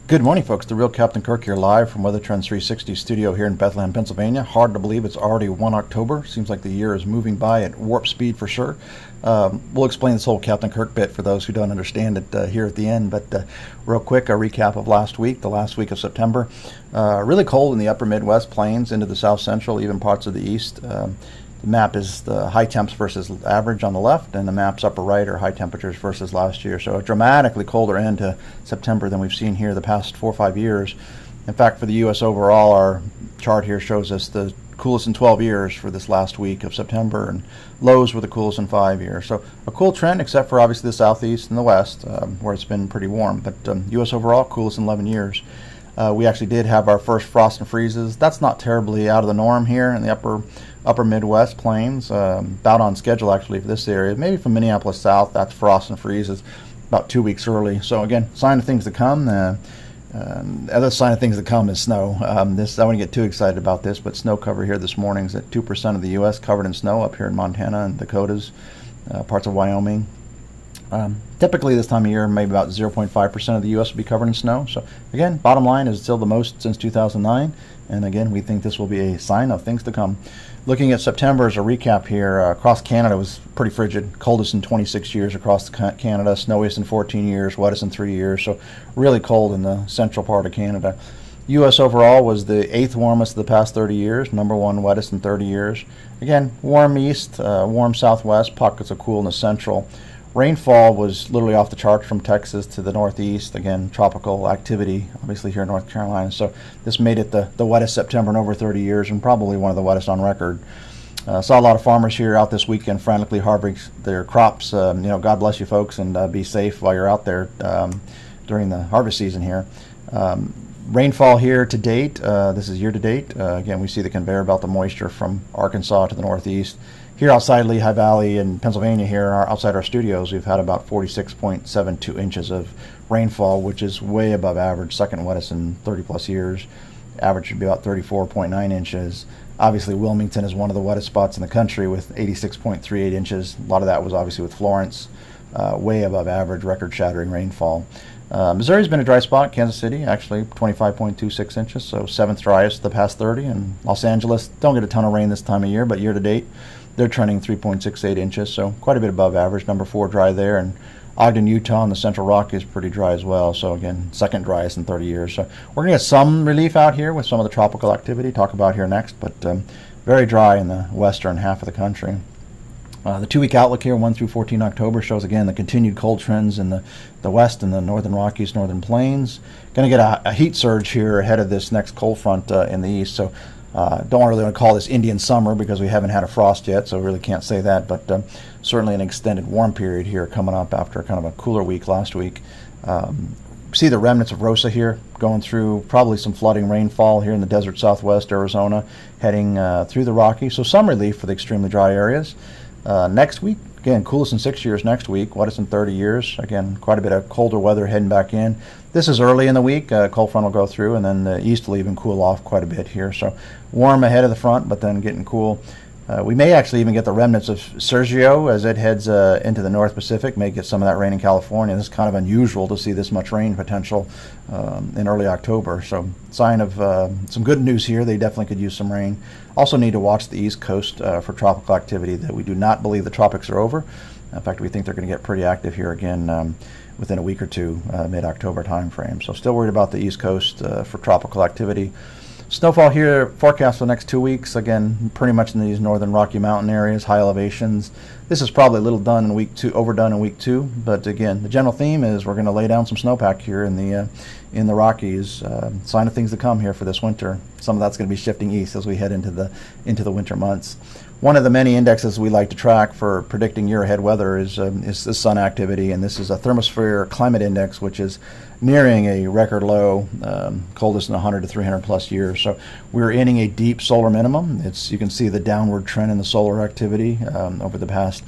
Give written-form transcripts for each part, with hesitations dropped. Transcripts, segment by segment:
Good morning, folks. The real Captain Kirk here, live from Weather Trends 360 studio here in Bethlehem, Pennsylvania. Hard to believe it's already 1 October. Seems like the year is moving by at warp speed for sure. We'll explain this whole Captain Kirk bit for those who don't understand it here at the end. But real quick, a recap of last week, the last week of September. Really cold in the upper Midwest plains into the south central, even parts of the east. The map is the high temps versus average on the left, and the map's upper right are high temperatures versus last year. So a dramatically colder end to September than we've seen here the past 4 or 5 years. In fact, for the U.S. overall, our chart here shows us the coolest in 12 years for this last week of September, and lows were the coolest in 5 years. So a cool trend, except for obviously the southeast and the west, where it's been pretty warm. But U.S. overall, coolest in 11 years. We actually did have our first frost and freezes. That's not terribly out of the norm here in the upper Midwest plains. About on schedule actually for this area. Maybe from Minneapolis south, that's frost and freezes about 2 weeks early. So again, sign of things to come. Other sign of things to come is snow. I wouldn't get too excited about this, but snow cover here this morning is at 2% of the U.S. covered in snow up here in Montana and Dakotas, parts of Wyoming. Typically this time of year, maybe about 0.5% of the U.S. will be covered in snow. So again, bottom line is still the most since 2009. And again, we think this will be a sign of things to come. Looking at September as a recap here, across Canada was pretty frigid. Coldest in 26 years across Canada, snowiest in 14 years, wettest in 3 years. So really cold in the central part of Canada. U.S. overall was the 8th warmest of the past 30 years, #1 wettest in 30 years. Again, warm east, warm southwest, pockets of cool in the central. Rainfall was literally off the charts from Texas to the northeast. Again, tropical activity, obviously here in North Carolina. So this made it the wettest September in over 30 years, and probably one of the wettest on record. Saw a lot of farmers here out this weekend frantically harvesting their crops. God bless you folks, and be safe while you're out there during the harvest season here. Rainfall here to date, this is year to date. Again, we see the conveyor belt of moisture from Arkansas to the northeast. Here outside Lehigh Valley in Pennsylvania, here outside our studios, we've had about 46.72 inches of rainfall, which is way above average, second wettest in 30 plus years. Average should be about 34.9 inches. Obviously, Wilmington is one of the wettest spots in the country with 86.38 inches. A lot of that was obviously with Florence, way above average, record-shattering rainfall. Missouri's been a dry spot. Kansas City, actually 25.26 inches, so 7th driest the past 30. And Los Angeles, don't get a ton of rain this time of year, but year to date, they're trending 3.68 inches, so quite a bit above average. #4 dry there. And Ogden, Utah, and the Central Rockies is pretty dry as well. So again, 2nd driest in 30 years. So we're going to get some relief out here with some of the tropical activity, talk about here next, but very dry in the western half of the country. The 2-week outlook here, 1 through 14 October, shows again the continued cold trends in the west and the northern Rockies, northern plains. Going to get a heat surge here ahead of this next cold front in the east. So don't really want to call this Indian summer because we haven't had a frost yet, so we really can't say that. But certainly an extended warm period here coming up after kind of a cooler week last week. See the remnants of Rosa here going through, probably some flooding rainfall here in the desert southwest Arizona, heading through the Rockies. So some relief for the extremely dry areas. Next week, again, coolest in 6 years next week, wettest in 30 years. Again, quite a bit of colder weather heading back in. This is early in the week. Cold front will go through, and then the east will even cool off quite a bit here. So warm ahead of the front, but then getting cool. We may actually even get the remnants of Sergio as it heads into the North Pacific. May get some of that rain in California. This is kind of unusual to see this much rain potential in early October. So sign of some good news here. They definitely could use some rain. Also need to watch the East Coast for tropical activity. That we do not believe the tropics are over. In fact, we think they're going to get pretty active here again within a week or two, mid-October time frame. So still worried about the East Coast for tropical activity. Snowfall here forecast for the next 2 weeks. Again, pretty much in these northern Rocky Mountain areas, high elevations. This is probably a little done in week 2, overdone in week 2. But again, the general theme is we're going to lay down some snowpack here in the Rockies. Sign of things to come here for this winter. Some of that's going to be shifting east as we head into the winter months. One of the many indexes we like to track for predicting year-ahead weather is the sun activity, and this is a thermosphere climate index, which is nearing a record low, coldest in 100 to 300 plus years. So we're in a deep solar minimum. You can see the downward trend in the solar activity over the past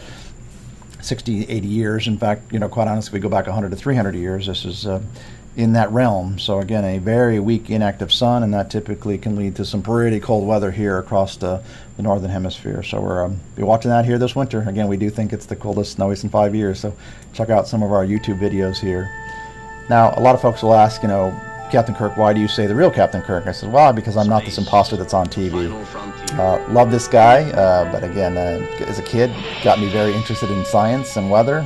60, 80 years. In fact, quite honestly, if we go back 100 to 300 years, this is in that realm. So again, a very weak inactive sun, and that typically can lead to some pretty cold weather here across the northern hemisphere. So we're be watching that here this winter. Again, we do think it's the coldest, snowiest in 5 years. So check out some of our YouTube videos here. Now, a lot of folks will ask, Captain Kirk, why do you say the real Captain Kirk? I said, well, because I'm not this imposter that's on TV. Love this guy, but again, as a kid, got me very interested in science and weather.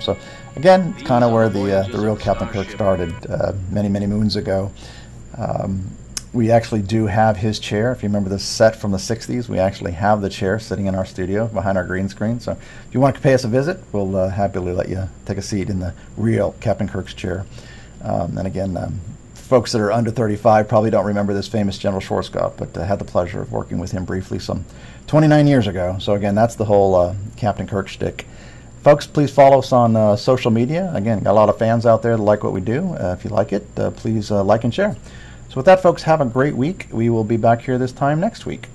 So again, it's kind of where the real Captain Kirk started many, many moons ago. We actually do have his chair. If you remember this set from the 60s, we actually have the chair sitting in our studio behind our green screen. So if you want to pay us a visit, we'll happily let you take a seat in the real Captain Kirk's chair. And again, folks that are under 35 probably don't remember this famous General Schwarzkopf, but had the pleasure of working with him briefly some 29 years ago. So again, that's the whole Captain Kirk shtick. Folks, please follow us on social media. Again, got a lot of fans out there that like what we do. If you like it, please like and share. So with that, folks, have a great week. We will be back here this time next week.